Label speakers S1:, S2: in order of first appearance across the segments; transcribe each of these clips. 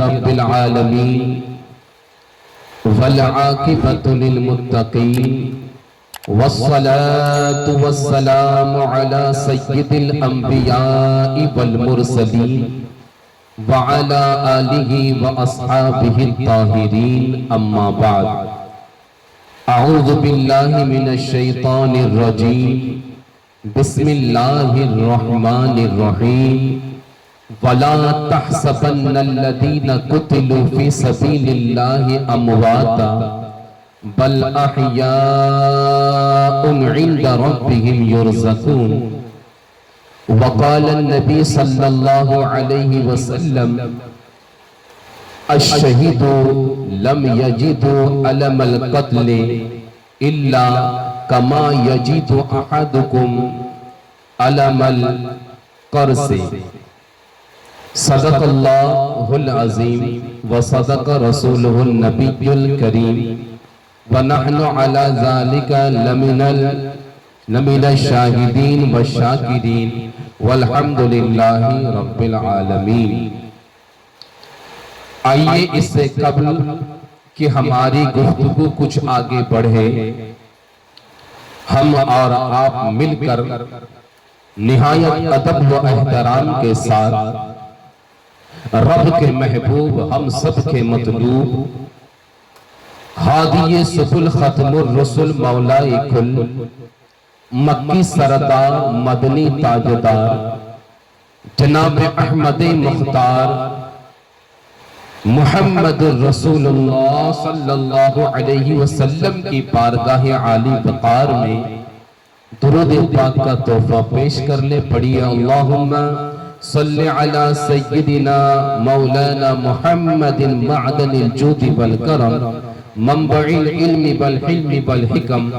S1: رب العالمین والعاقبۃ للمتقین والصلاة والسلام علی سید الانبیاء والمرسلین وعلی آلہ واصحابہ الطاہرین اما بعد اعوذ باللہ من الشیطان الرجیم بسم اللہ الرحمن الرحیم وَلَا تَحْسَبَنَّ الَّذِينَ قُتِلُوا فِي سَبِيلِ اللَّهِ أَمْوَاتًا بَلْ أَحْيَاءٌ عِنْدَ رَبِّهِمْ يُرْزَقُونَ وقال النبي صلى الله عليه وسلم الشهيد لم يجد ألم القتل إلا كما يجد أحدكم ألم القرص صدق اللہ العظیم وصدق رسولہ النبی الکریم ونحن علی ذالک لمن الشاہدین والشاکرین والحمدللہ رب العالمین۔ آئیے اس سے قبل کہ ہماری گفتگو کچھ آگے بڑھے ہم اور آپ مل کر نہایت ادب و احترام کے ساتھ رب کے محبوب ہم سب کے مطلوب ہادی سبل ختم الرسل مولا کل مکی سردار مدنی تاجدار جناب احمد مختار محمد رسول اللہ صلی اللہ علیہ وسلم کی بارگاہ عالی وقار میں درود پاک کا تحفہ پیش کر لے۔ پڑھیے اللہم صلی علی سیدنا مولانا محمد معدن الجود والکرم منبع العلم والحلم والحکم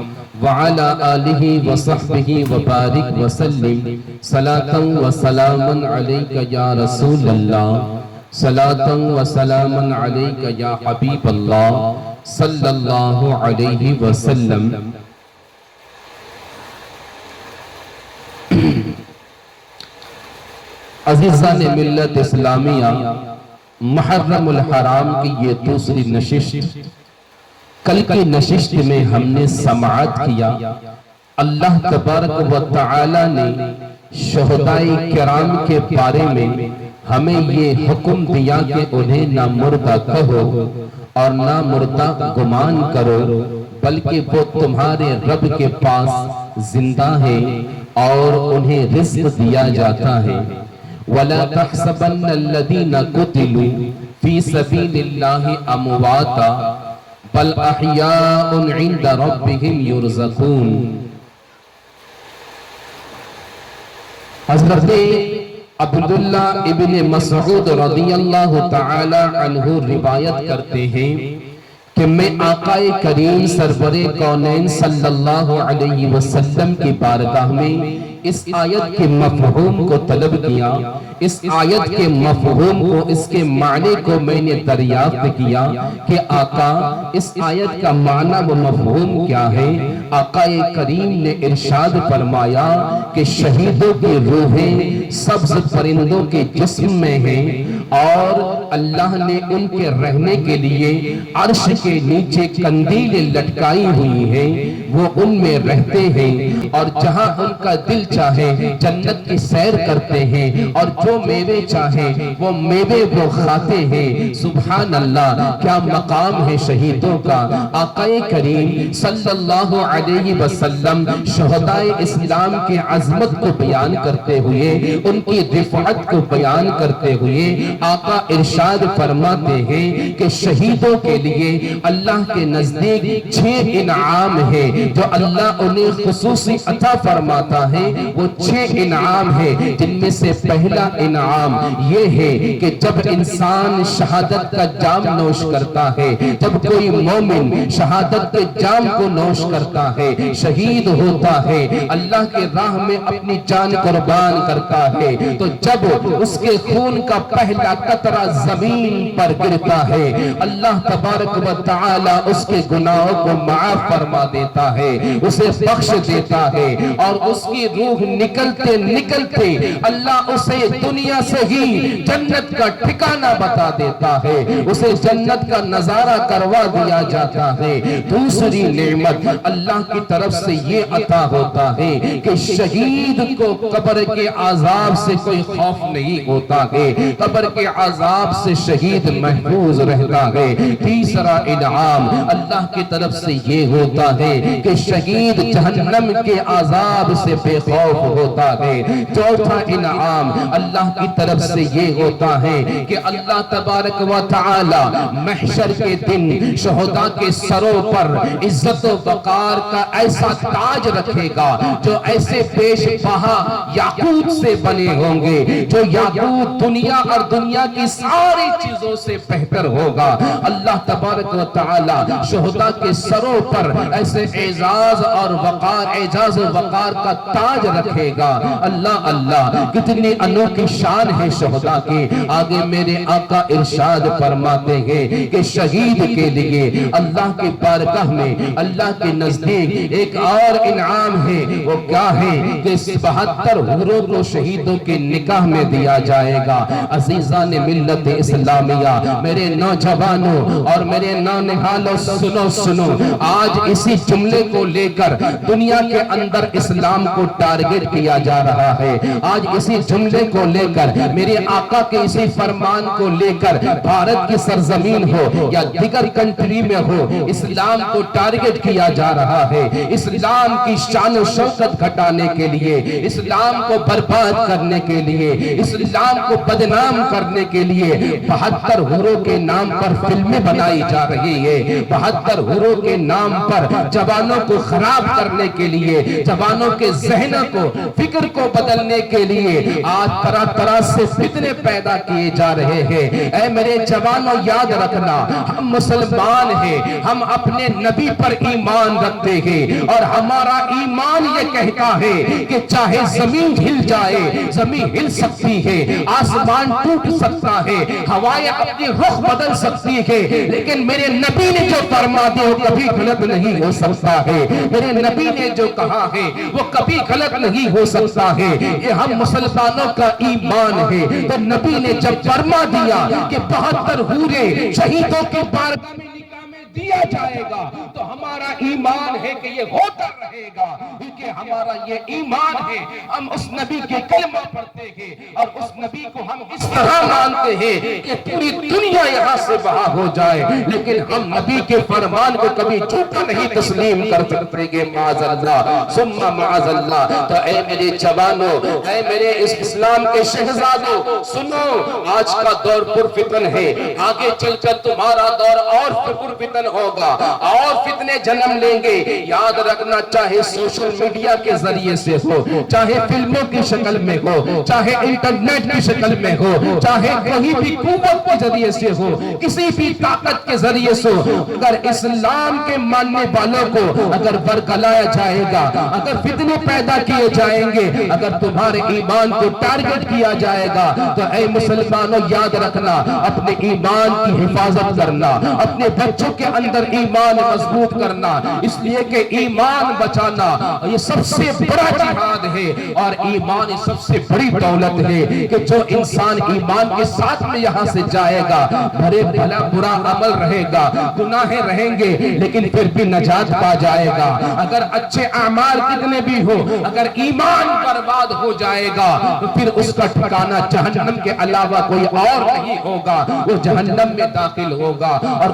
S1: وعلی آلہ وصحبہ وبارک وسلم صلاة و سلاما علیک یا رسول اللہ صلاة و سلاما علیک یا حبیب اللہ صلی اللہ علیہ وسلم۔ عزیزان ملت اسلامیہ، محرم الحرام کی یہ دوسری نشست، کل کی نشست میں ہم نے سماعت کیا اللہ تبارک و تعالی نے شہداء کرام کے بارے میں ہمیں یہ حکم دیا کہ انہیں نہ مردہ کہو اور نہ مردہ گمان کرو، بلکہ وہ تمہارے رب کے پاس زندہ ہیں اور انہیں رزق دیا جاتا ہے۔ وَلَا تَحْسَبَنَّ الَّذِينَ قُتِلُوا فِي سَبِيلِ اللَّهِ أَمْوَاتًا بَلْ أَحْيَاءٌ عِنْدَ رَبِّهِمْ يُرْزَقُونَ۔ حضرت عبداللہ ابن مسعود رضی اللہ تعالی عنہ روایت کرتے ہیں کہ میں آقا کریم سرور کونین صلی اللہ علیہ وسلم کی بارگاہ میں اس آیت کے مفہوم کو طلب کیا، اس آیت کے مفہوم کو، اس کے معنی کو میں نے دریافت کیا کہ آقا اس آیت کا معنی و مفہوم کیا ہے۔ آقا کریم نے ارشاد فرمایا کہ شہیدوں کی روحیں سبز پرندوں کے جسم میں ہیں اور اللہ نے ان کے رہنے کے لیے عرش کے نیچے قندیل لٹکائی ہوئی ہیں، وہ ان میں رہتے ہیں اور جہاں ان کا دل چاہے جنت کی سیر کرتے ہیں اور جو میوے چاہے وہ میوے وہ کھاتے ہیں۔ سبحان اللہ، کیا مقام ہے شہیدوں کا۔ آقا کریم صلی اللہ علیہ وسلم شہداء اسلام کے عظمت کو بیان کرتے ہوئے، ان کی رفعت کو بیان کرتے ہوئے آقا ارشاد فرماتے ہیں کہ شہیدوں کے لیے اللہ کے نزدیک 6 انعام ہے جو اللہ انہیں خصوصی عطا فرماتا ہے۔ وہ 6 انعام ہے جن میں سے پہلا انعام یہ ہے کہ جب انسان شہادت کا جام نوش کرتا ہے، جب کوئی مومن شہادت کے جام کو نوش کرتا ہے، شہید ہوتا ہے، اللہ کے راہ میں اپنی جان قربان کرتا ہے، تو جب اس کے خون کا پہلا پہلا قطرہ زمین پر گرتا ہے اللہ تبارک و تعالی اس کے گناہوں کو معاف فرما دیتا ہے، اسے بخش دیتا ہے، اور اس کی روح نکلتے نکلتے اللہ اسے دنیا سے ہی جنت کا ٹھکانہ بتا دیتا ہے، اسے جنت کا نظارہ کروا دیا جاتا ہے۔ دوسری نعمت اللہ کی طرف سے یہ عطا ہوتا ہے کہ شہید کو قبر کے عذاب سے کوئی خوف نہیں ہوتا ہے، قبر کے عذاب سے شہید محفوظ رہتا ہے۔ تیسرا انعام اللہ کی طرف سے یہ ہوتا ہے کہ شہید جہنم کے عذاب سے بے خوف ہوتا ہے۔ چوتھا انعام اللہ کی طرف سے یہ ہوتا ہے کہ اللہ تبارک و تعالی محشر کے دن شہداء کے سروں پر عزت و وقار کا ایسا تاج رکھے گا جو ایسے پیش بہا یاقوت سے بنے ہوں گے، جو یاقوت دنیا اور دنیا کی ساری چیزوں سے بہتر ہوگا۔ اللہ تبارک و تعالی شہداء کے سروں پر ایسے اعزاز اور وقار، اعزاز و وقار کا تاج رکھے گا۔ اللہ اللہ کتنی انوکھی شان ہے شہداء کی۔ آگے میرے آقا ارشاد فرماتے ہیں کہ شہید کے لیے اللہ کی بارگاہ میں، اللہ کے نزدیک ایک اور انعام ہے۔ وہ کیا ہے کہ 72 حوروں کو شہیدوں کے نکاح میں دیا جائے گا۔ عزیزان ملت اسلامیہ، میرے نوجوانوں اور میرے نونہالوں، سنو آج اسی جملے کو لے کر دنیا کے اندر اسلام کو ٹارگٹ کیا جا رہا ہے۔ آج اسی جملے کو لے کر میرے آقا کے اسی فرمان کو لے کر بھارت کی سرزمین ہو یا دیگر کنٹری میں ہو، اسلام کو ٹارگٹ کیا جا رہا ہے۔ اسلام کی شان و شوکت گھٹانے کے لیے، اسلام کو برباد کرنے کے لیے، اسلام کو بدنام کرنے کے لیے 72 حوروں کے نام پر فلمیں بنائی جا رہی ہے۔ 72 حوروں کے نام پر جوانوں کو خراب کرنے کے لیے، جوانوں کے ذہنوں کو، فکر کو بدلنے کے لیے آج طرح طرح سے فتنے پیدا کیے جا رہے ہیں۔ اے میرے جوانوں، یاد رکھنا، ہم مسلمان ہیں، ہم اپنے نبی پر ایمان رکھتے ہیں، اور ہمارا ایمان یہ کہتا ہے کہ چاہے زمین ہل جائے، زمین ہل سکتی ہے، آسمان ٹوٹ سکتا ہے، ہوائیں اپنی رخ بدل سکتی ہے، لیکن میرے نبی نے جو فرما دیا وہ کبھی غلط نہیں ہو سکتا ہے۔ میرے نبی نے جو کہا ہے وہ کبھی غلط نہیں ہو سکتا ہے۔ یہ ہم مسلمانوں کا ایمان ہے۔ تو نبی نے جب فرما دیا کہ 72 حوریں شہیدوں کے بارگاہ میں نکاح میں دیا جائے گا، تو ہمارا ایمان ہے کہ یہ ہوتا رہے گا، کیونکہ ہمارا یہ ایمان ہے۔ ہم اس نبی کے کلمہ پڑھتے ہیں اور اس نبی کو ہم اس طرح مانتے ہیں کہ پوری دنیا یہاں سے بہا ہو جائے، لیکن ہم نبی کے فرمان کو کبھی جھوٹا نہیں تسلیم کر سکتے گے، معاذ اللہ ثم معاذ اللہ۔ تو اے میرے جوانوں، اے میرے اس اسلام کے شہزادوں، سنو، آج کا دور پرفتن ہے، آگے چل کر تمہارا دور اور پرفتن ہوگا، اور فتنے جنم لیں گے۔ یاد رکھنا، چاہے سوشل میڈیا کے ذریعے سے ہو، چاہے فلموں کی شکل میں ہو، چاہے انٹرنیٹ کی شکل میں ہو، چاہے کوئی بھی قوت کے ذریعے سے ہو، کسی بھی طاقت کے ذریعے سے ہو، اگر اسلام کے ماننے والوں کو اگر برگلایا جائے گا، اگر فتنے پیدا کیے جائیں گے، اگر تمہارے ایمان کو ٹارگٹ کیا جائے گا، تو اے مسلمانوں یاد رکھنا، اپنے ایمان کی حفاظت کرنا، اپنے بچوں کے اندر ایمان مضبوط کرنا، اس لیے کہ ایمان بچانا یہ سب سے بڑا جہاد ہے، اور ایمان سب سے بڑی دولت ہے کہ جو انسان ایمان کے ساتھ میں یہاں سے جائے گا، بھلے بھلا برا عمل رہے گا، گناہیں رہیں گے، لیکن پھر بھی نجات پا جائے گا۔ اگر اچھے اعمال کتنے بھی ہو، اگر ایمان برباد ہو جائے گا تو پھر اس کا ٹھکانہ جہنم کے علاوہ کوئی اور نہیں ہوگا، وہ جہنم میں داخل ہوگا، اور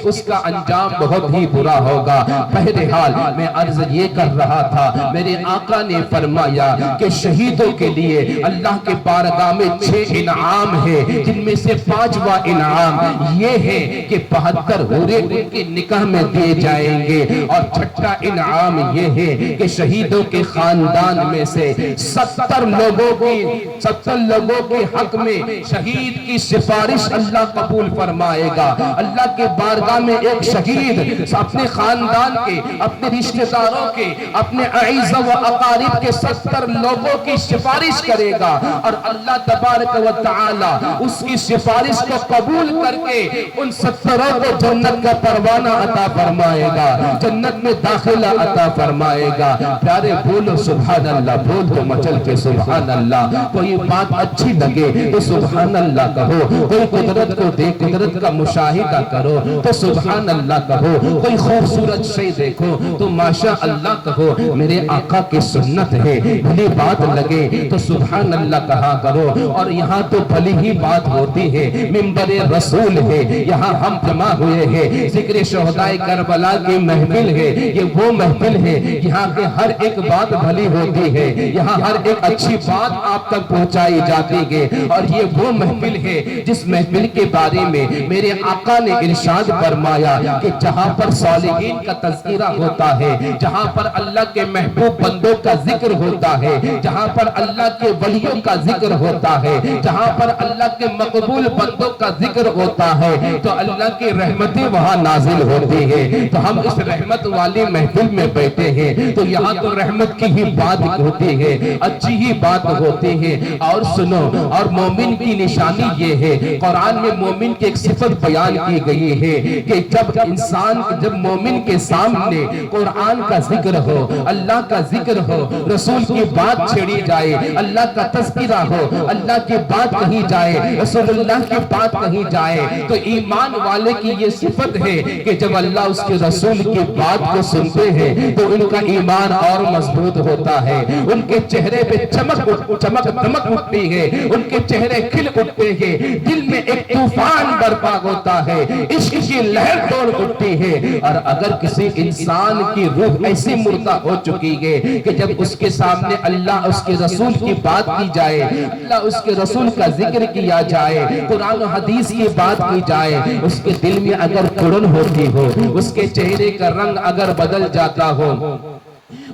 S1: اس کا انجام بہت ہی برا ہوگا۔ بہرحال میں عرض یہ کر رہا تھا، میرے آقا نے فرمایا کہ شہیدوں کے لیے اللہ کے بارگاہ میں 6 انعام ہے، جن میں سے 5واں انعام یہ ہے کہ 72 حوریں ان کے نکاح میں دیے جائیں گے، اور چھٹا انعام یہ ہے کہ شہیدوں کے خاندان میں سے 70 لوگوں کے حق میں شہید کی سفارش اللہ قبول فرمائے گا۔ اللہ کے بارگاہ میں ایک شہید اپنے خاندان کے، اپنے رشتہ داروں کے، اپنے اعزا و اقارب کے 70 لوگوں کی سفارش کرے گا، اور اللہ تبارک و تعالی اس کی سفارش کو قبول کر کے ان 70 کو جنت کا پروانہ عطا فرمائے گا، جنت میں داخلہ عطا فرمائے گا۔ پیارے بولو سبحان اللہ، بول تو مچل کے سبحان اللہ۔ کوئی بات اچھی لگے تو سبحان اللہ کہو، کوئی قدرت کو دیکھ، قدرت کا مشاہدہ کرو تو سبحان اللہ کہو، کوئی خوبصورت شے دیکھو تو ماشاء اللہ کہو۔ میرے آقا کی سنت ہے، بھلی بات لگے تو سبحان اللہ کہا کرو۔ اور یہاں تو بھلی ہی بات ہوتی ہے، منبر رسول ہے، یہاں ہم جمع ہوئے ہیں، ذکر شہدائے کربلا کی محفل ہے، یہ وہ محفل ہے یہاں کے ہر ایک بات بھلی ہوتی ہے، یہاں ہر ایک اچھی بات آپ تک پہنچائی جاتی ہے، اور یہ وہ محفل ہے جس محفل کے بارے میں میرے آقا نے ارشاد فرمایا کہ جہاں پر صالحین کا تذکرہ ہوتا ہے، جہاں پر اللہ کے محبوب بندوں کا ذکر ہوتا ہے، جہاں پر اللہ کے ولیوں کا ذکر ہوتا ہے، جہاں پر اللہ کے مقبول بندوں کا ذکر ہوتا ہے، تو اللہ کی رحمتیں وہاں نازل ہوتی ہے۔ تو ہم اس رحمت والی محفل میں بیٹھے ہیں تو یہاں تو رحمت کی ہی بات ہوتی ہے، اچھی ہی بات ہوتی ہے۔ اور سنو، اور مومن کی نشانی یہ ہے، قرآن میں مومن کی ایک صفت بیان کی گئی ہے کہ جب مومن کے سامنے قرآن کا ذکر ہو، اللہ کا ذکر ہو، رسول کی بات چھیڑی جائے، اللہ کا تذکرہ ہو، اللہ کی بات کہی جائے، رسول اللہ کی بات کہی جائے، تو ایمان والے کی یہ صفت ہے کہ جب اللہ اس کے رسول کی بات کو سنتے ہیں تو ان کا ایمان اور مضبوط ہوتا ہے، ان کے چہرے پہ چمک دمک اٹھتی ہے، ان کے چہرے کھل اٹھتے ہیں، دل میں ایک طوفان برپا ہوتا ہے، عشق کی لہر دوڑ اٹھتی ہے۔ اور اگر کسی انسان کی روح ایسی مردہ ہو چکی ہے کہ جب اس کے سامنے اللہ اس کے رسول کی بات کی جائے، اللہ اس کے رسول کا ذکر کیا جائے، قرآن و حدیث کی بات کی جائے، اس کے دل میں اگر کڑن ہوتی ہو، اس کے چہرے کا رنگ اگر بدل جاتا ہو،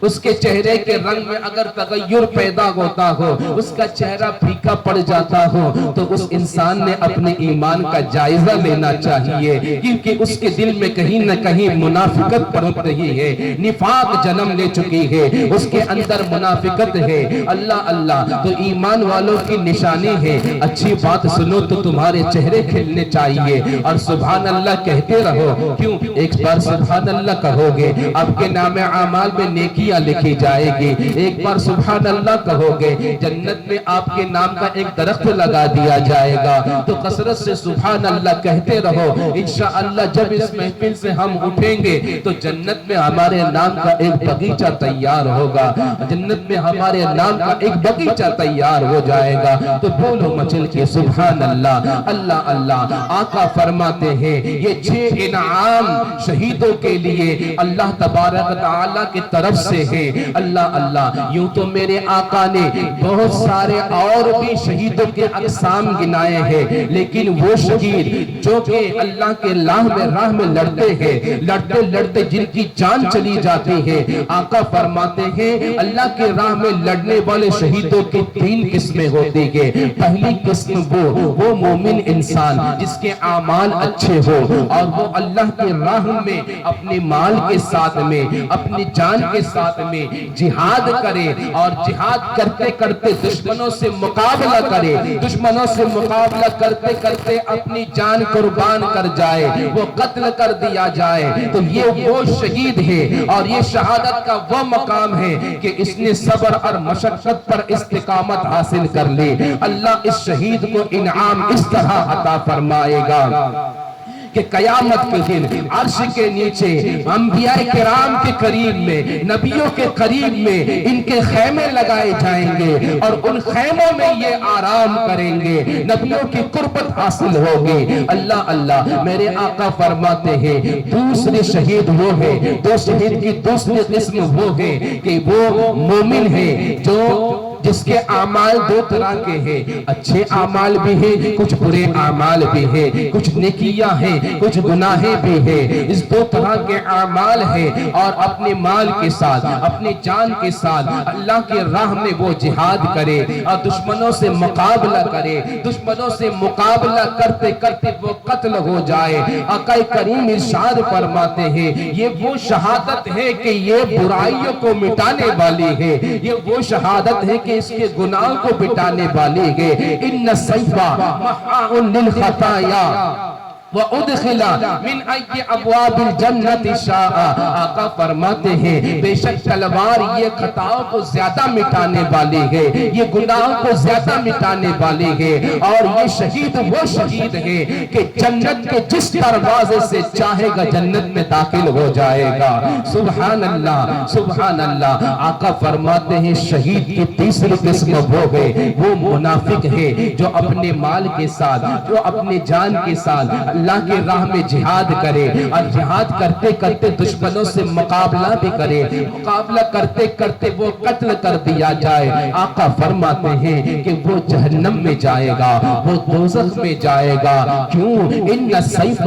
S1: اس کے چہرے کے رنگ میں اگر تغیر پیدا ہوتا ہو، اس کا چہرہ پھیکا پڑ جاتا ہو، تو اس انسان نے اپنے ایمان کا جائزہ لینا چاہیے، کیونکہ اس کے دل میں کہیں نہ کہیں منافقت پنپ رہی ہے، نفاق جنم لے چکی ہے، اس کے اندر منافقت ہے۔ اللہ اللہ، تو ایمان والوں کی نشانی ہے، اچھی بات سنو تو تمہارے چہرے کھلنے چاہیے، اور سبحان اللہ کہتے رہو۔ کیوں؟ ایک بار سبحان اللہ کہو گے، آپ کے نام اعمال میں نیکی لکھی جائے گی، ایک بار سبحان اللہ کہو گے، جنت میں آپ کے نام کا ایک درخت لگا دیا جائے گا۔ تو کثرت سے سبحان اللہ کہتے رہو، انشاءاللہ جب اس محفل سے ہم اٹھیں گے تو جنت میں ہمارے نام کا ایک باغیچہ تیار ہوگا، جنت میں ہمارے نام کا ایک باغیچہ تیار ہو جائے گا۔ تو بولو مچل کے سبحان اللہ، اللہ اللہ۔ آقا فرماتے ہیں یہ 6 انعام شہیدوں کے لیے اللہ تبارک تعالیٰ کی طرف سے ہے۔ اللہ اللہ، یوں تو میرے آقا نے بہت سارے اور بھی شہیدوں کے اقسام گنائے ہیں، لیکن وہ شہید جو کہ اللہ کے راہ میں لڑتے ہیں، لڑتے لڑتے جن کی جان چلی جاتی ہے، آقا فرماتے ہیں اللہ کے راہ میں لڑنے والے شہیدوں کی 3 قسمیں ہوتی ہیں۔ پہلی قسم وہ مومن انسان جس کے اعمال اچھے ہو، اور وہ اللہ کے راہ میں اپنے مال کے ساتھ میں، اپنی جان کے ساتھ میں جہاد کرے، اور جہاد کرتے کرتے دشمنوں سے مقابلہ کرے، دشمنوں سے مقابلہ کرتے کرتے اپنی جان قربان کر جائے، وہ قتل کر دیا جائے، تو یہ وہ شہید ہے، اور یہ شہادت کا وہ مقام ہے کہ اس نے صبر اور مشقت پر استقامت حاصل کر لی۔ اللہ اس شہید کو انعام اس طرح عطا فرمائے گا کہ قیامت کے دن عرش کے نیچے انبیاء کرام کے قریب میں، نبیوں کے قریب میں ان کے خیمے لگائے جائیں گے، اور ان خیموں میں یہ آرام کریں گے، نبیوں کی قربت حاصل ہوگی۔ اللہ اللہ، میرے آقا فرماتے ہیں دوسرے شہید وہ ہے، دو شہید کی دوسری قسم وہ ہے کہ وہ مومن ہے جو جس کے اعمال دو طرح کے ہیں، اچھے اعمال بھی ہیں، کچھ برے اعمال بھی ہیں، کچھ نیکیاں ہیں، کچھ گناہیں بھی ہیں، اس دو طرح کے اعمال ہیں، اور اپنے مال کے ساتھ، اپنی جان کے ساتھ اللہ کے راہ میں وہ جہاد کرے اور دشمنوں سے مقابلہ کرے، دشمنوں سے مقابلہ کرتے کرتے وہ قتل ہو جائے۔ آقا کریم ارشاد فرماتے ہیں یہ وہ شہادت ہے کہ یہ برائیوں کو مٹانے والی ہے، یہ وہ شہادت ہے کہ اس کے گناہوں کو مٹانے والی ہے۔ ان السیف محاء للخطایا وَأُدْخِلَ مِنْ أَيِّ أَبْوَابِ الْجَنَّةِ شَاءَ۔ آقا فرماتے ہیں بے شک تلوار یہ خطاؤں کو زیادہ مٹانے والی ہے، یہ گناہوں کو زیادہ مٹانے والی ہے، اور یہ شہید وہ شہید ہے کہ جنت کے جس دروازے سے چاہے گا جنت میں داخل ہو جائے گا۔ سبحان اللہ، سبحان اللہ۔ آقا فرماتے ہیں شہید کی تیسری قسم وہ ہے، وہ منافق ہے جو اپنے مال کے ساتھ، جو اپنے جان کے ساتھ اللہ کے راہ میں جہاد کرے، اور جہاد کرتے کرتے دشمنوں سے مقابلہ بھی کرے، مقابلہ کرتے کرتے وہ قتل کر دیا جائے۔ آقا فرماتے ہیں کہ وہ جہنم میں جائے گا، وہ دوزخ میں جائے گا۔ کیوں؟ ان السیف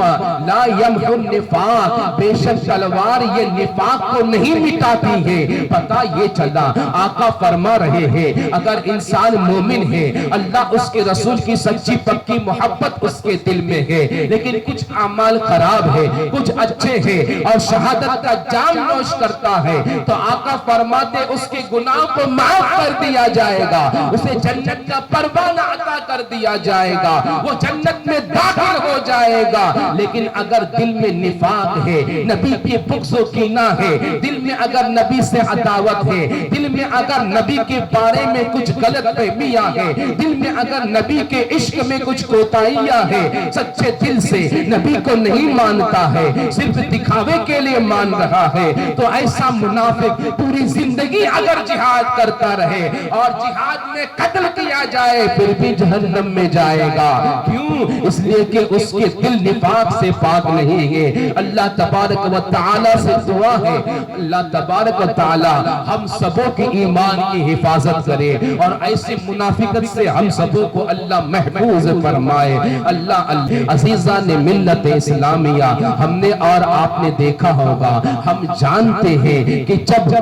S1: لا یمحو النفاق، بے شک تلوار یہ نفاق کو نہیں مٹاتی ہے۔ پتہ یہ چلا آقا فرما رہے ہیں اگر انسان مومن ہے، اللہ اس کے رسول کی سچی پکی محبت اس کے دل میں ہے، لیکن کچھ اعمال خراب ہے، کچھ اچھے ہیں، اور شہادت کا جام نوش کرتا ہے، تو آقا فرماتے اس کے گناہوں کو معاف کر دیا جائے گا، اسے جنت کا پروانہ عطا کر دیا جائے گا، وہ جنت میں داخل ہو جائے گا۔ لیکن اگر دل میں نفاق ہے، نبی کی بغض و کینہ ہے، دل میں اگر نبی سے عداوت ہے، دل میں اگر نبی کے بارے میں کچھ غلط فہمیاں ہے، دل میں اگر نبی کے عشق میں کچھ کوتاہیاں ہے، سچے دل سے نبی کو نہیں مانتا ہے، صرف دکھاوے کے لیے مان رہا ہے، تو ایسا منافق پوری زندگی اگر جہاد کرتا رہے اور جہاد میں قتل کیا جائے پھر بھی جہنم میں جائے گا۔ کیوں؟ اس لیے کہ اس کے دل نفاق سے پاک نہیں ہے۔ اللہ تبارک و تعالی سے دعا ہے اللہ تبارک و تعالی ہم سبوں کی ایمان کی حفاظت کرے اور ایسی منافقت سے ہم سبوں کو اللہ محفوظ فرمائے۔ اللہ عزیزان ملت اسلامیہ، ہم نے اور آپ نے دیکھا ہوگا، ہم جانتے ہیں کہ جب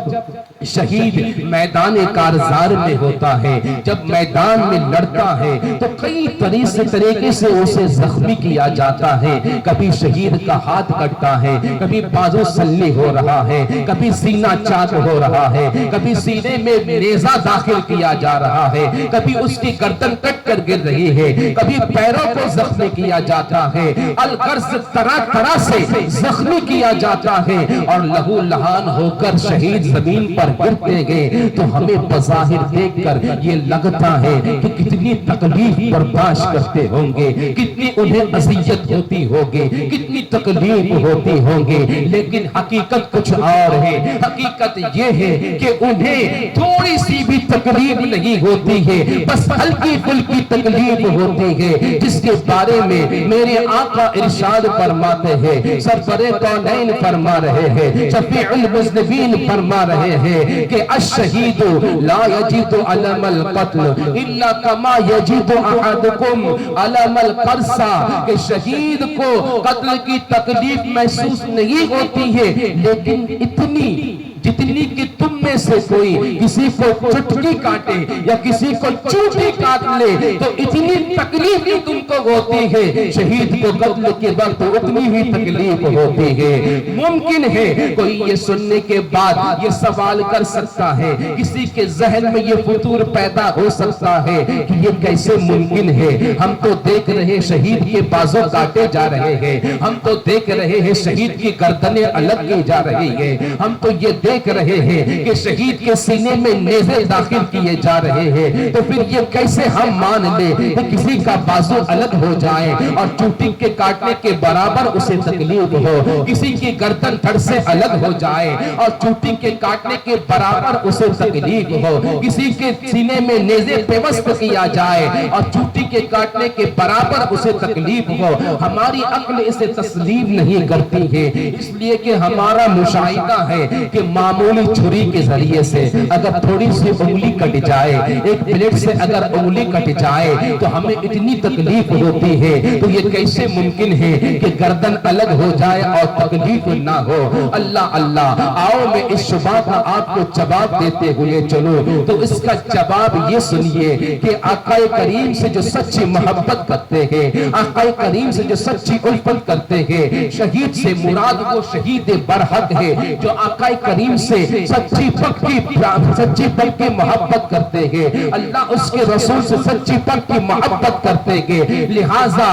S1: شہید میدان کارزار میں ہوتا ہے، جب میدان میں لڑتا ہے تو کئی طریقے سے اسے زخمی کیا جاتا ہے۔ کبھی شہید کا ہاتھ کٹتا ہے، کبھی بازو سلی ہو رہا ہے، کبھی سینہ چاک ہو رہا ہے، کبھی سینے میں نیزہ داخل کیا جا رہا ہے، کبھی اس کی گردن کٹ کر گر رہی ہے، کبھی پیروں کو زخمی کیا جاتا ہے، الغرض طرح طرح سے زخمی کیا جاتا ہے، اور لہو لہان ہو کر شہید زمین پر گرتے گئے تو ہمیں بظاہر دیکھ کر یہ لگتا ہے کہ کتنی تکلیف برداشت کرتے ہوں گے، کتنی انہیں اذیت ہوتی ہوگی، کتنی تکلیف ہوتی ہوں گے، لیکن حقیقت کچھ اور ہے۔ حقیقت یہ ہے کہ انہیں تھوڑی سی بھی تکلیف نہیں ہوتی ہے، بس ہلکی پھلکی تکلیف ہوتی ہے، جس کے بارے میں میرے آقا ارشاد فرماتے ہیں، سرور کونین فرما رہے ہیں، شفیع المذنبین فرما رہے ہیں کہ الشہید لا یجد علم القتل الا کما یجد احدکم علم القرصہ، کہ شہید کو قتل کی تکلیف محسوس نہیں ہوتی ہے، لیکن اتنی جتنی کہ تم میں سے کوئی کسی کو چٹکی کاٹے یا کسی کو چوٹی کاٹ لے تو اتنی تکلیف ہی تم کو ہوتی ہے، شہید کو قتل کے وقت اتنی ہی تکلیف ہوتی ہے۔ ممکن ہے کوئی یہ سننے کے بعد یہ سوال کر سکتا ہے، کسی کے ذہن میں یہ فطور پیدا ہو سکتا ہے کہ یہ کیسے ممکن ہے؟ ہم تو دیکھ رہے شہید کے بازو کاٹے جا رہے ہیں، ہم تو دیکھ رہے ہیں شہید کی گردنیں الگ کی جا رہی ہیں، ہم تو یہ دیکھ رہے ہیں کہ شہید کے سینے میں نیزے داخل کیے جا رہے ہیں، تو پھر یہ کیسے ہم مان لیں کہ کسی کا بازو الگ ہو جائے اور چوٹی کے کاٹنے کے برابر اسے تکلیف ہو، کسی کی گردن دھڑ سے الگ ہو جائے اور چوٹی کے کاٹنے کے برابر اسے تکلیف ہو، کسی کے سینے میں نیزے پیوست کیا جائے اور چوٹی کے کاٹنے کے برابر اسے تکلیف ہو، ہماری عقل اسے تسلیم نہیں کرتی ہے، اس لیے کہ ہمارا مشاہدہ ہے کہ معمولی چھری کے کے ذریعے سے اگر تھوڑی سی انگلی کٹ جائے، ایک پلیٹ سے اگر انگلی کٹ جائے تو ہمیں اتنی تکلیف ہوتی ہے، تو یہ کیسے ممکن ہے کہ گردن الگ ہو جائے اور تکلیف نہ ہو؟ اللہ اللہ، آؤ میں اس شبہ کا آپ کو جواب دیتے ہوئے چلو، تو اس کا جواب یہ سنیے کہ آقا کریم سے جو سچی محبت کرتے ہیں، آقا کریم سے جو سچی الفت کرتے ہیں، شہید سے مراد وہ شہید برحق ہے جو آقا کریم سے سچی پکی محبت کرتے ہیں، اللہ اس کے رسول سے سچی پکی محبت کرتے ہیں۔ لہذا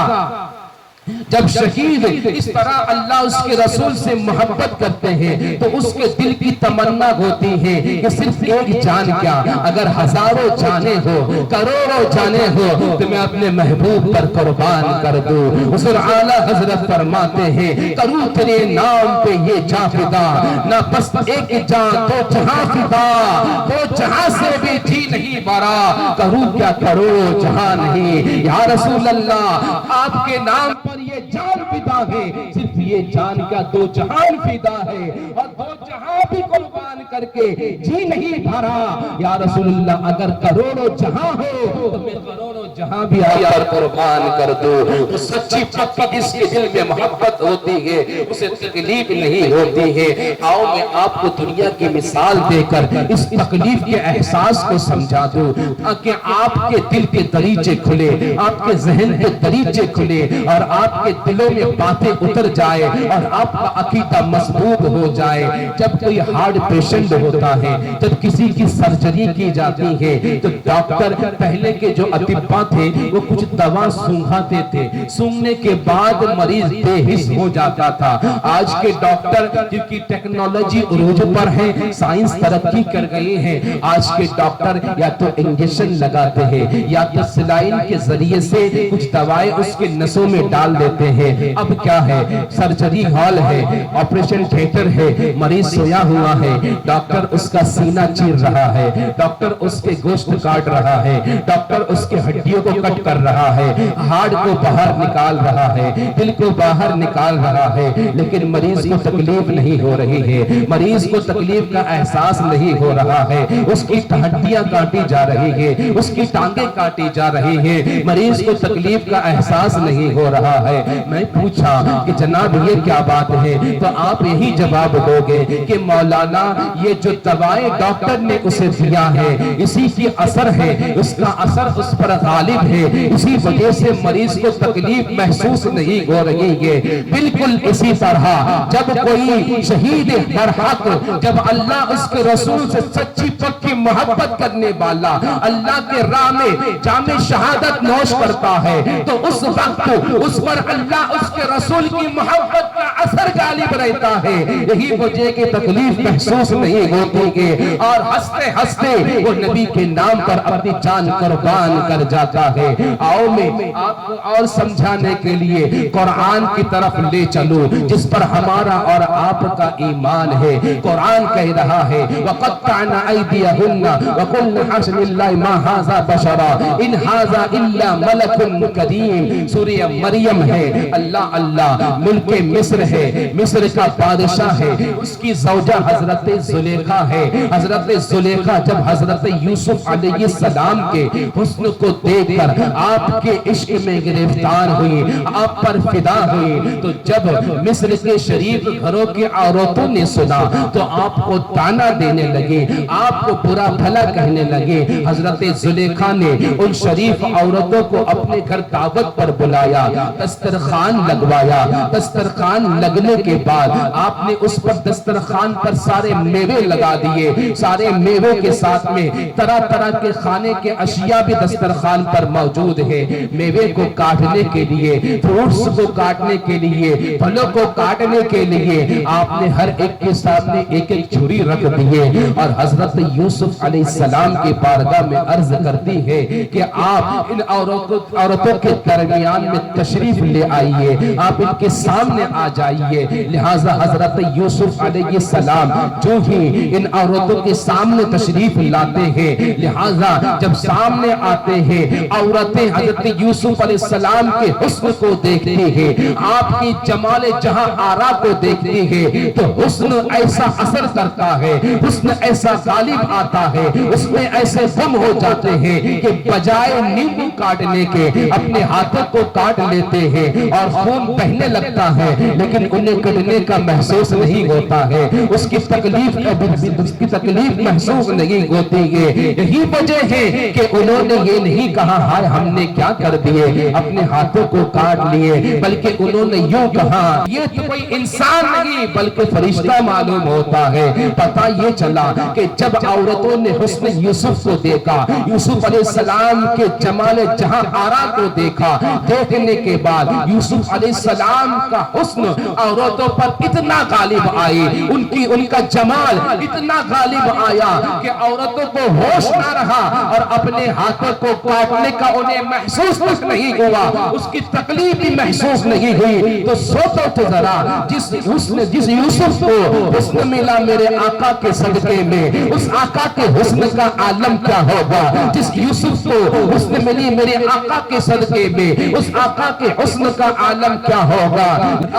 S1: جب شہید اس طرح اللہ اس کے رسول سے محبت کرتے ہیں تو اس کے دل کی تمنا ہوتی ہے کہ صرف ایک جان کیا، اگر ہزاروں جانیں ہو، کروڑوں جانیں ہو، تو میں اپنے محبوب پر قربان کر دوں۔ حضور اعلیٰ حضرت فرماتے ہیں کروں تیرے نام پہ یہ جاں فدا، نہ بس ایک جاں تو جہاں فدا، تو جہاں سے بھی جی نہیں بھرا، کروں کیا کروڑوں جہاں نہیں۔ یا رسول اللہ، آپ کے نام پر یہ جان فدا ہے، صرف یہ جان کا دو جہان فدا ہے، اور دو جہاں بھی قربان کر کے جی نہیں بھرا۔ یا رسول اللہ، اگر کروڑوں جہاں ہو تو میں کروڑوں جہاں بھی آپ پر قربان کر دوں۔ تو سچی پکی جس کے دل میں محبت ہوتی ہے اسے تکلیف نہیں ہوتی ہے۔ آؤ میں آپ کو دنیا کی مثال دے کر اس تکلیف کے احساس کو سمجھا دوں تاکہ آپ کے دل کے دریچے کھلے، آپ کے ذہن کے دریچے کھلے، اور آپ کے دلوں میں باتیں اتر جائے اور آپ کا عقیدہ مضبوط ہو جائے۔ جب کوئی ہارٹ پیشنٹ ہوتا ہے، جب کسی کی سرجری کی جاتی ہے تو ڈاکٹر پہلے کے جو اطباء تھے وہ کچھ دوا سونگھاتے تھے، سونگھنے کے بعد مریض بے حس ہو جاتا تھا۔ آج کے ڈاکٹر جن کی ٹیکنالوجی عروج پر ہے، سائنس ترقی کر گئی ہے، آج کے ڈاکٹر یا تو انجیکشن لگاتے ہیں یا تو سلائن کے ذریعے سے کچھ دوائیں اس کے نسوں میں ڈال دیتے ہیں۔ اب کیا ہے، سرجری ہال ہے، آپریشن تھیٹر ہے، مریض سویا ہوا ہے، ڈاکٹر اس کا سینہ چیر رہا ہے، ڈاکٹر اس کے گوشت کاٹ رہا ہے، ڈاکٹر اس کے ہڈیوں کو کٹ کر رہا ہے، ہارٹ کو باہر نکال رہا ہے، دل کو باہر نکال رہا ہے، لیکن مریض کو تکلیف نہیں ہو رہی ہے، مریض کو تکلیف کا احساس نہیں ہو رہا ہے، اس کی ہڈیاں کاٹی جا رہی ہے، اس کی ٹانگیں کاٹی جا رہی ہیں، مریض کو تکلیف کا احساس نہیں ہو رہا ہے۔ میں پوچھا کہ جناب یہ کیا بات ہے، تو آپ یہی جواب دو گے کہ مولانا یہ جو دوائیں ڈاکٹر نے اسے دیا ہے اسی کی اثر ہے، اس کا اثر اس پر غالب ہے، اسی وجہ سے مریض کو تکلیف محسوس نہیں ہو رہی ہے۔ بالکل اسی طرح جب کوئی شہید برحق، جب اللہ اس کے رسول سے سچی پکی محبت کرنے والا اللہ کے راہ میں جام شہادت نوش کرتا ہے تو اس وقت اس پر اللہ اس کے رسول کی محبت کا اثر غالب رہتا ہے، یہی وجہ کہ تکلیف محسوس نہیں ہوتی ہے، اور ہنستے ہنستے وہ نبی کے نام پر اپنی جان قربان کر جاتا ہے۔ آؤ میں آپ کو اور سمجھانے کے لیے قرآن کی طرف لے چلوں جس پر ہمارا اور آپ کا ایمان ہے۔ قرآن کہہ رہا ہے وَقَطَّعْنَا أَيْدِيَهُنَّ وَقُلْنَا حَاشَ لِلَّهِ مَا هَٰذَا بَشَرًا إِنْ هَٰذَا إِلَّا مَلَكٌ كَرِيمٌ۔ سورہ مریم ہے، اللہ ملک مصر ہے، مصر کا بادشاہ ہے، اس کی زوجہ حضرت زلیخا ہے۔ حضرت زلیخا جب حضرت یوسف علیہ السلام کے حسن کو دیکھ کر آپ کے عشق میں گرفتار ہوئی، آپ پر فدا ہوئی، تو جب مصر کے شریف گھروں کی عورتوں نے سنا تو آپ کو تانا دینے لگے، آپ کو برا بھلا کہنے لگے۔ حضرت زلیخا نے ان شریف عورتوں کو اپنے گھر دعوت پر بلایا، دسترخوان لگوایا، دسترخوان لگنے کے بعد آپ نے اس پر دسترخوان پر سارے میوے لگا دیے، سارے میوے کے ساتھ میں طرح طرح کے کھانے کے اشیاء بھی دسترخوان پر موجود ہے۔ میوے کو کاٹنے کے لیے، فروٹس کو کاٹنے کے لیے، پھلوں کو کاٹنے کے لیے آپ نے ہر ایک کے سامنے ایک ایک چھری رکھ دیے، اور حضرت یوسف علیہ السلام کی بارگاہ میں عرض کرتی ہے کہ آپ ان عورتوں کے درمیان میں تشریف لے آئیے، آپ ان کے سامنے آ جائیے۔ لہٰذا حضرت یوسف علیہ السلام جو ہی ان عورتوں کے سامنے تشریف لاتے ہیں، لہٰذا جب سامنے آتے ہیں عورتیں حضرت یوسف علیہ السلام کے حسن کو دیکھتی ہیں، آپ کی جمال جہاں آرا کو دیکھتی ہیں، تو حسن ایسا اثر کرتا ہے، حسن ایسا غالب آتا ہے، اس میں ایسے دم ہو جاتے ہیں کہ بجائے نیمبو کاٹنے کے اپنے ہاتھوں کو کاٹ لیتے ہیں اور خون بہنے لگتا ہے، لیکن انہیں کٹنے کا محسوس نہیں ہوتا ہے، اس کی تکلیف محسوس نہیں ہوتی ہے۔ یہی وجہ ہے کہ انہوں نے یہ نہیں کہا ہائے ہم نے کیا کر دیے، اپنے ہاتھوں کو کاٹ لیے، بلکہ انہوں نے یوں کہا یہ تو کوئی انسان نہیں بلکہ فرشتہ معلوم ہوتا ہے۔ پتہ یہ چلا کہ جب عورتوں نے حسن یوسف کو دیکھا، یوسف علیہ السلام کے جمال جہاں آرا کو دیکھا، دیکھنے کے بعد یوسف علیہ السلام کا حسن عورتوں پر اتنا غالب آئی، ان کا جمال اتنا غالب آیا کہ عورتوں کو ہوش نہ رہا اور اپنے ہاتھوں کو کاٹنے کا انہیں محسوس تک نہیں ہوا، اس کی تکلیف بھی محسوس نہیں ہوئی۔ تو سوچو تو ذرا جس یوسف کو حسن ملا میرے آقا کے صدقے میں، اس آقا کے حسن کا عالم کیا ہوگا؟ جس یوسف کو حسن ملی میرے آقا کے صدقے میں، اس آقا کے حسن کا عالم کیا ہوگا؟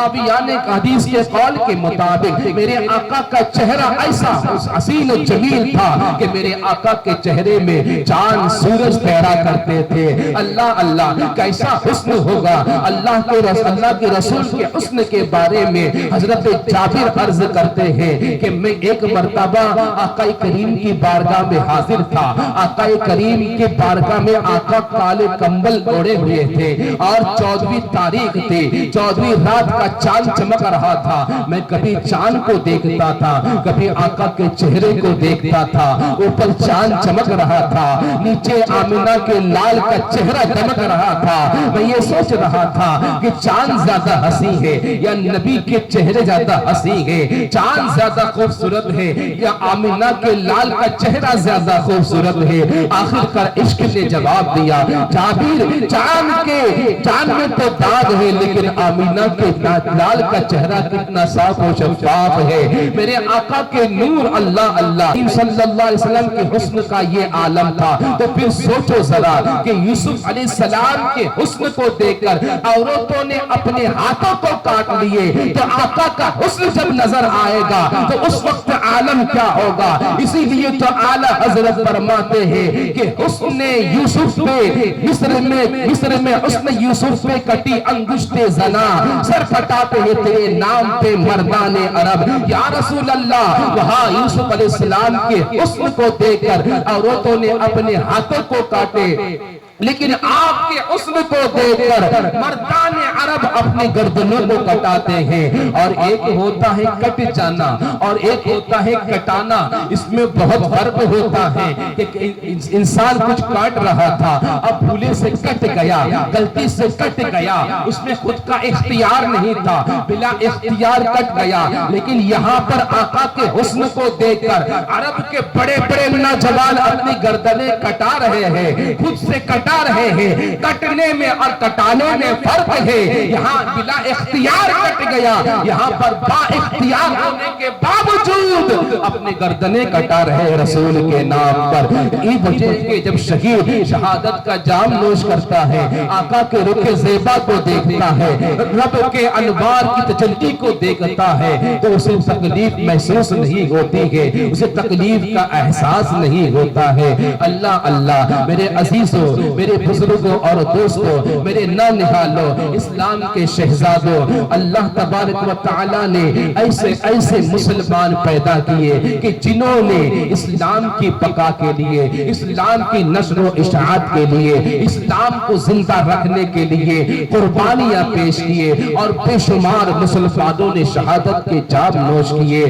S1: آبیان حدیث کے قول کے مطابق میرے آقا کا چہرہ ایسا حسین و جمیل تھا کہ میرے آقا کے چہرے میں چاند سورج پیرا کرتے تھے۔ اللہ اللہ کیسا حسن ہوگا! اللہ کے رسول کے حسن کے بارے میں حضرت جابر عرض کرتے ہیں کہ میں ایک مرتبہ آقا کریم کی بارگاہ میں حاضر تھا، آقا کریم کی بارگاہ میں آقا کالے کمبل اوڑے ہوئے تھے اور 14ویں تاریخ تھی، 14ویں رات کا چاند چمک رہا تھا۔ میں کبھی چاند کو دیکھتا تھا، کبھی آقا کے چہرے کو دیکھتا تھا، اوپر چاند چمک رہا تھا، نیچے آمنہ کے لال کا چہرہ چمک رہا تھا۔ میں یہ سوچ رہا تھا کہ چاند زیادہ حسین ہے یا نبی کے چہرے زیادہ حسین ہے، چاند زیادہ خوبصورت ہے یا آمنہ کے لال کا چہرہ زیادہ خوبصورت ہے؟ آخر کر عشق نے جواب دیا، جابر چاند میں تو داغ ہے لیکن آمنہ کے لال کا چہرہ کتنا صاف و شفاف ہے۔ میرے آقا کے نور اللہ اللہ صلی اللہ علیہ وسلم کے حسن کا یہ عالم تھا۔ تو پھر سوچو ذرا کہ یوسف علیہ السلام کے حسن کو دیکھ کر عورتوں نے اپنے ہاتھوں کو کاٹ لیے، تو آقا کا حسن جب نظر آئے گا تو اس وقت عالم کیا ہوگا؟ اسی لیے تو اعلیٰ حضرت فرماتے ہیں کہ حسن یوسف پہ مصر میں حسن یوسف پہ کٹی انگشت زنا، سر پھٹاتے ہیں تیرے نام پہ مردان عرب۔ یا رسول اللہ وہاں یوسف علیہ السلام کے حسن کو دیکھ کر عورتوں نے اپنے ہاتھوں کو کاٹے، لیکن آپ کے حسن کو دیکھ کر مردان عرب اپنے گردنوں کو کٹاتے ہیں۔ اور ایک ہوتا ہے کٹ جانا اور ایک ہوتا ہے کٹانا، اس میں بہت فرق ہوتا ہے کہ انسان کچھ کاٹ رہا تھا، اب بھولے سے کٹ گیا، غلطی سے کٹ گیا، اس میں خود کا اختیار نہیں تھا، بلا اختیار کٹ گیا۔ لیکن یہاں پر آقا کے حسن کو دیکھ کر عرب کے بڑے بڑے نوجوان اپنی گردنیں کٹا رہے ہیں، خود سے کٹا رہے ہیں۔ کٹنے میں اور کٹانے میں فرق ہے، یہاں بلا اختیار کٹ گیا، یہاں پر با اختیار ہونے کے باوجود اپنے گردنیں کٹا رہے رسول کے نام پر۔ یہ وجہ کہ جب شہید شہادت کا جام نوش کرتا ہے، آقا کے رخ زیبا کو دیکھتا ہے، رب کے انوار کی تجلی کو دیکھتا ہے، تو اسے تکلیف محسوس نہیں ہوتی ہے، اسے تکلیف کا احساس نہیں ہوتا ہے۔ اللہ اللہ میرے عزیزوں، میرے بزرگوں اور دوستوں، میرے نانہالوں، اسلام کے شہزادوں، اللہ تبارک و تعالیٰ نے ایسے مسلمان پیدا کیے کہ جنہوں نے اسلام کی بقا کے لیے، اسلام کی نشر و اشاعت کے لیے، اسلام کو زندہ رکھنے کے لیے قربانیاں پیش کیے، اور بے شمار مسلمانوں نے شہادت کے جام نوش کیے۔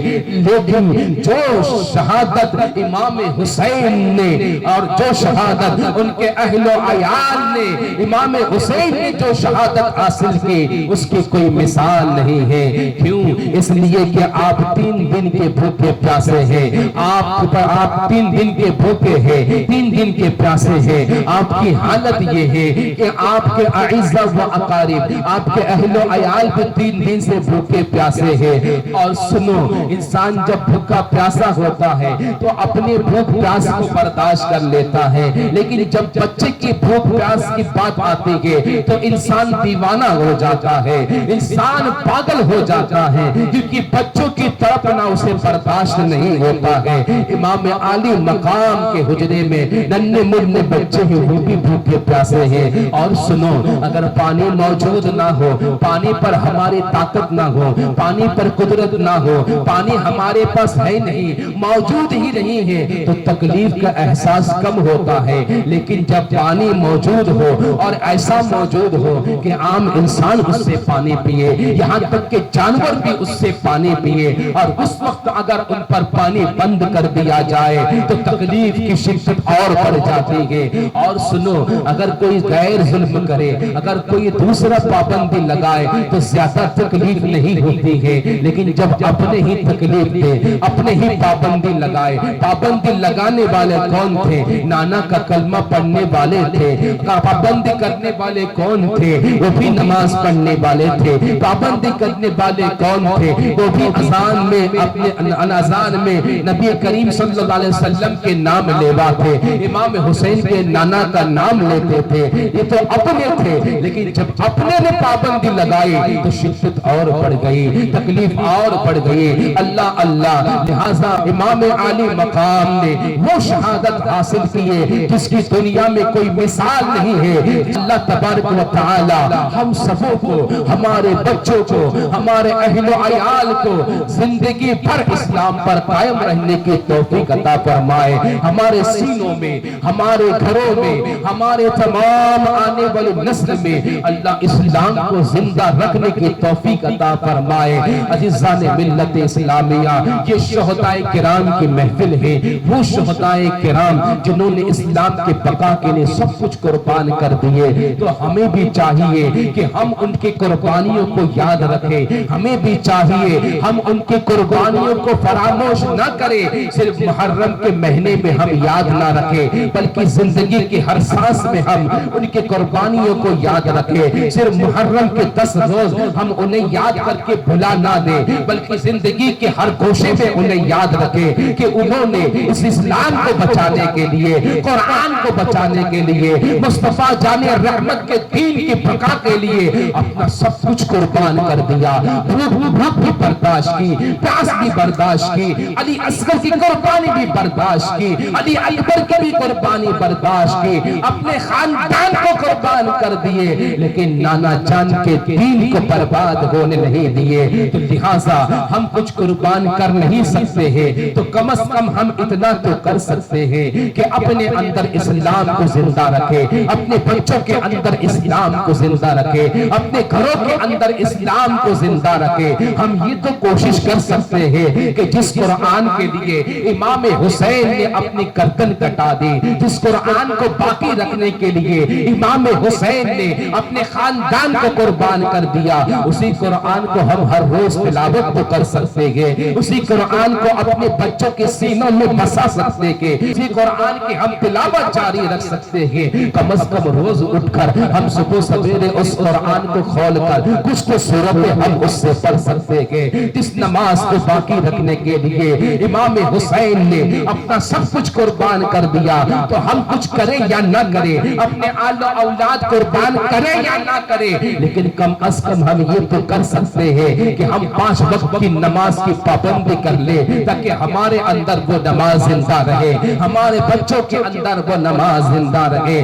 S1: لیکن جو شہادت امام حسین نے اور جو شہادت ان کے اہل و عیال نے امام حسین نے جو شہادت حاصل کی اس کی کوئی مثال نہیں ہے۔ کیوں؟ اس لیے کہ آپ 3 دن کے بھوکے پیاسے ہیں، آپ 3 دن کے بھوکے ہیں، 3 دن کے پیاسے ہیں۔ آپ کی حالت یہ ہے کہ آپ کے اعزہ و اقارب، آپ کے اہل و عیال بھی 3 دن سے بھوکے پیاسے ہیں۔ اور سنو، انسان جب بھوکا پیاسا ہوتا ہے تو اپنے بھوک پیاس کو برداشت کر لیتا ہے، لیکن جب بچے کی بھوک پیاس کی بات آتی ہے تو انسان دیوانہ ہو جاتا ہے، انسان پاگل ہو جاتا ہے، کیونکہ بچوں کی تڑپنا اسے برداشت نہیں ہوتا ہے۔ امام عالی مقام کے حجرے میں ننھے منھے بچے ہیں، وہ بھی بھوکے پیاسے ہیں۔ اور سنو، اگر پانی موجود نہ ہو، پانی پر ہماری طاقت نہ ہو، پانی پر قدرت نہ ہو، پانی ہمارے پاس ہے نہیں، موجود ہی نہیں ہے، تو تکلیف کا احساس کم ہوتا ہے۔ لیکن جب پانی موجود ہو اور ایسا موجود ہو کہ عام انسان اس سے پانی پیے، یہاں تک کہ جانور بھی اس سے پانی پیے، اور اس وقت اگر ان پر پانی بند کر دیا جائے تو تکلیف کی شدت اور بڑھ جاتی ہے۔ اور سنو، اگر کوئی غیر ظلم کرے، اگر کوئی دوسرا پابندی لگائے تو زیادہ تکلیف نہیں ہوتی ہے، لیکن جب اپنے ہی تکلیف دے، اپنے ہی پابندی لگائے۔ پابندی لگانے والے کون تھے؟ نانا کا کلمہ پڑھنے والے تھے۔ پابندی کرنے والے کون تھے؟ وہ بھی نماز پڑھنے والے تھے۔ پابندی کرنے والے کون تھے؟ وہ بھی اذان میں، اپنے اذان میں نبی کریم صلی اللہ علیہ وسلم کے نام لیوا تھے، امام حسین کے نانا کا نام لیتے تھے۔ یہ تو اپنے تھے، لیکن جب اپنے نے پابندی لگائی تو شدت اور بڑھ گئی، تکلیف اور بڑھ گئی۔ اللہ اللہ، لہذا امام عالی مقام نے وہ شہادت حاصل کیے جس کی دنیا میں کوئی مثال نہیں ہے۔ اللہ تبارک و تعالی ہم سبوں کو، ہمارے بچوں کو، ہمارے اہل و عیال کو زندگی بھر اسلام پر قائم رہنے کی توفیق عطا فرمائے۔ ہمارے سینوں میں، ہمارے گھروں میں، ہمارے تمام آنے والی نسل میں اللہ اسلام کو زندہ رکھنے کی توفیق عطا فرمائے۔ عزیزان ملت اسلامیہ، یہ شہداء کرام کی محفل ہے، وہ شہداء کرام جنہوں نے اسلام کے بقا کے لیے سب کچھ قربان کر دیے، تو ہمیں بھی چاہیے کہ ہم ان کی قربانیوں کو یاد رکھیں۔ ہمیں بھی چاہیے ہم ان کی قربانیوں کو فراموش نہ کریں۔ صرف محرم کے مہینے میں ہم یاد نہ رکھیں، بلکہ زندگی کی ہر سانس میں ہم ان کی قربانیوں کو یاد رکھیں۔ صرف محرم کے 10 روز ہم انہیں یاد کر کے بھلا نہ دیں، بلکہ زندگی کے ہر گوشے میں انہیں یاد رکھیں کہ انہوں نے اس اسلام کو بچانے کے لیے، قرآن کو بچانے کے لیے، مصطفیٰ جان رحمت کے دین کی بقا کے لیے اپنا سب کچھ قربان کر دیا۔ بھوک بھی برداشت کی، پیاس بھی برداشت کی، علی اصغر کی قربانی بھی برداشت کی، علی اکبر کی بھی قربانی برداشت کی، اپنے خاندان کو قربان کر دیے، لیکن نانا جان کے دین کو برباد ہونے نہیں دیے۔ تو لہٰذا ہم کچھ قربان کر نہیں سکتے ہیں تو کم از کم ہم اتنا تو کر سکتے ہیں کہ اپنے اندر اسلام کو زندہ رکھے، اپنے بچوں کے اندر اسلام کو زندہ رکھے، اپنے گھروں کے اندر اسلام کو زندہ رکھے۔ ہم یہ تو کوشش کر سکتے ہیں کہ جس قرآن کے لیے امام حسین نے اپنی گردن کٹا دی، جس قرآن کو باقی رکھنے کے لیے امام حسین نے اپنے خاندان کو قربان کر دیا، اسی قرآن کو ہم ہر روز تلاوت تو کر سکتے ہیں، اسی قرآن کو اپنے بچوں کے سینوں میں بسا سکتے ہیں، اسی قرآن کی ہم تلاوت جاری رکھ سکتے ہیں۔ کم از کم روز اٹھ کر ہم صبح سویرے اس قرآن کو کھول کر کچھ تو سورتیں ہم اس سے پڑھ سکتے ہیں۔ اس نماز کو باقی رکھنے کے لیے امام حسین نے اپنا سب کچھ قربان کر دیا، تو ہم کچھ کریں یا نہ کریں، اپنے آل و اولاد قربان کریں یا نہ کریں، لیکن کم از کم ہم یہ تو کر سکتے ہیں کہ ہم 5 وقت کی نماز کی پابندی کر لیں، تاکہ ہمارے اندر وہ نماز زندہ رہے، ہمارے بچوں کے اندر وہ نماز زندہ رہے۔